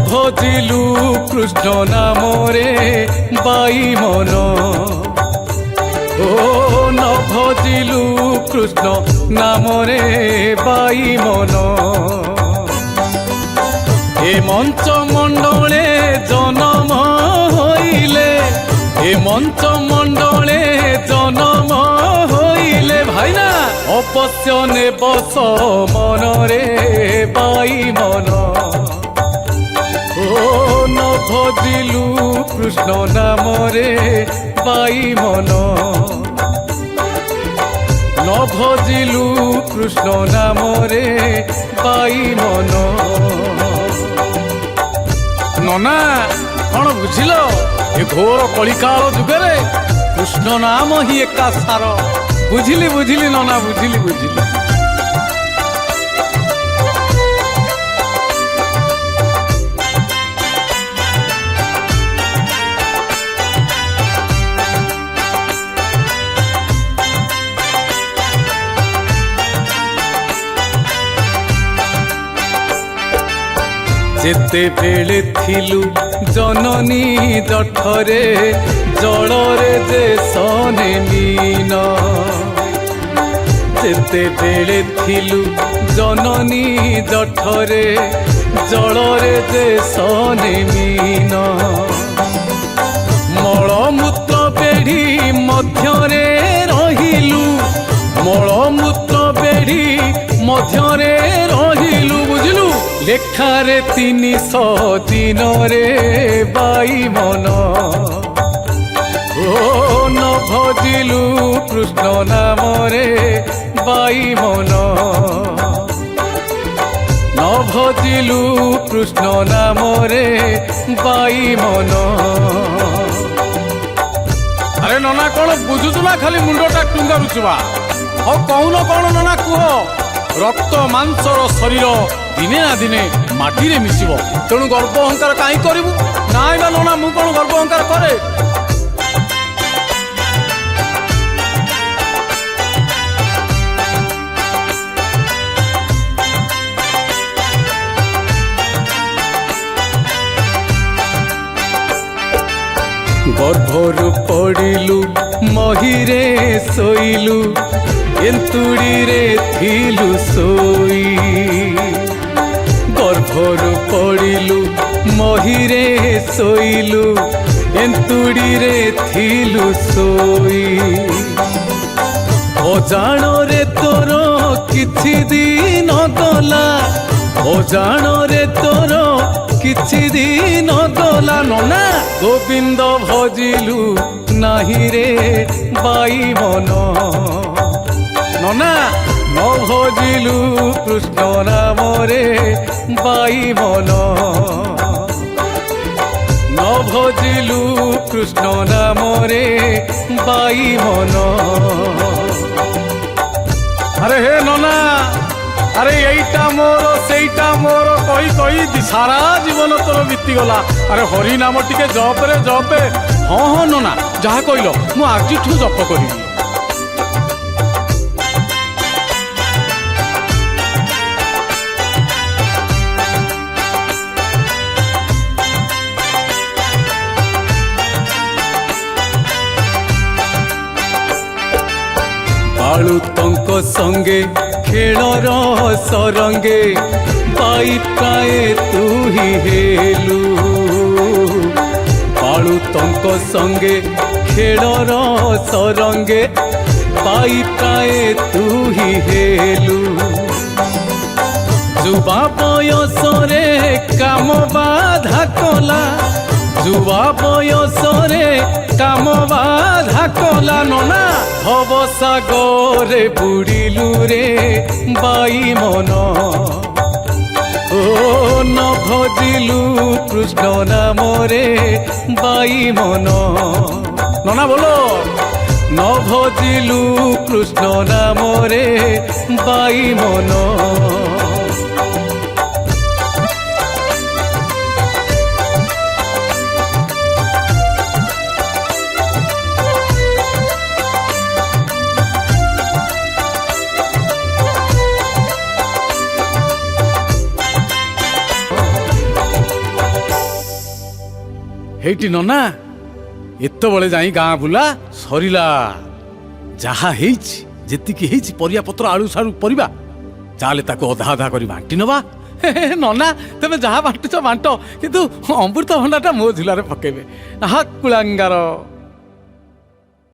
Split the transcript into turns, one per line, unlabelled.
ভজিলু Krishna নামরে by মন ও ন ভজিলু Krishna নামরে by মন এ মঞ্চ মণ্ডলে জনম হইলে এ মঞ্চ মণ্ডলে জনম হইলে ভাইনা অবশ্য নেবস মনরে বাই মন ও ন ভজিলু কৃষ্ণ নামরে বাই মন ন ভজিলু কৃষ্ণ নামরে বাই মন ননা কଣ বুঝিল ଏ ଘୋର କଳିକାଳ ଯୁଗରେ କୃଷ୍ଣ ନାମ ହିଁ ଏକା ସାର ବୁଝିଲି ବୁଝିଲି ନନା ବୁଝିଲି ବୁଝିଲି যেতেবেলে থিলু জননী জঠরে জলরে যে সনে মীন যেতেবেলে থিলু জননী জঠরে জলরে যে সনে মীন মলমূত্র বেড়ি মধ্যরে রহিলু মলমূত্র বেড়ি মধ্যরে রহিলু বুঝলু লেখারে ৩০০ দিনরে বাই মন ও ন ভজিলু কৃষ্ণ নামরে বাই মন ন ভজিলু কৃষ্ণ নামরে বাই মন আরে ননা কোন বুঝুছু না খালি মুন্ডটা টুঙ্গারুছুবা ও কৌন কোন ননা কুহ রক্ত মাংসর শরীর দিনে না দিনে মাটিরে মিশিব তেণু গর্ব অহংকার কাই করিবু নাই বা ননা মু কোন গর্ব অহংকার করে গর্ভরু পড়িলু মহিরে শোইলু এন্তুড়িরে থিলু শোই গর্ভরু পড়িলু মহিরে শোইলু এন্তুড়িরে থিলু শোই অজাণরে তোর কিছু দিন গলা অজাণরে তোর কিছু দিন গলা ননা গোবিন্দ ভজিলু নাহি রে বাই মন ননা ন ভজিলু কৃষ্ণ নামরে বাই মন ন ভজিলু কৃষ্ণ নামরে বাই মন আরে হে ননা আরে এইটা মোর সেইটা মোর কই কই সারা জীবন তোর বিতিগলা আরে হরি নাম টিকে জপরে জপে হ্যাঁ হ্যাঁ ননা যাহা কইল মু আজিঠু জপ করিবি বালুতঙ্ক সঙ্গে খেলর সরঙ্গে পাই প্রায় তুহি হেলু বালুতঙ্ক সঙ্গে খেলর সরঙ্গে পাই প্রায় তুহি হেলু যুবা বয়সরে কাম বাধা কলা যুবা বয়সরে কাম বাধা কলা ননা ভবসাগরে বুড়িলু রে বাই মন ও ন ভজিলু কৃষ্ণ নামরে বাই মন ননা বলো ন ভজিলু কৃষ্ণ নামরে বাই মন ହେଇଟି ନନା ଏତେବେଳେ ଯାଇ ଗାଁ ବୁଲା ସରିଲା। ଯାହା ହେଇଛି ଯେତିକି ହେଇଛି ପରିବା ପତ୍ର ଆଳୁ ସାଳୁ ପରିବା ଚାଲେ ତାକୁ ଅଧା ଅଧା କରି ବାଣ୍ଟି ନବା। ନନା ତମେ ଯାହା ବାଣ୍ଟୁଛ ବାଣ୍ଟ, କିନ୍ତୁ ଅମୃତଭଣ୍ଡାଟା ମୋ ଝୁଲାରେ ପକେଇବେ। ଆହା କୁଳାଙ୍ଗାର।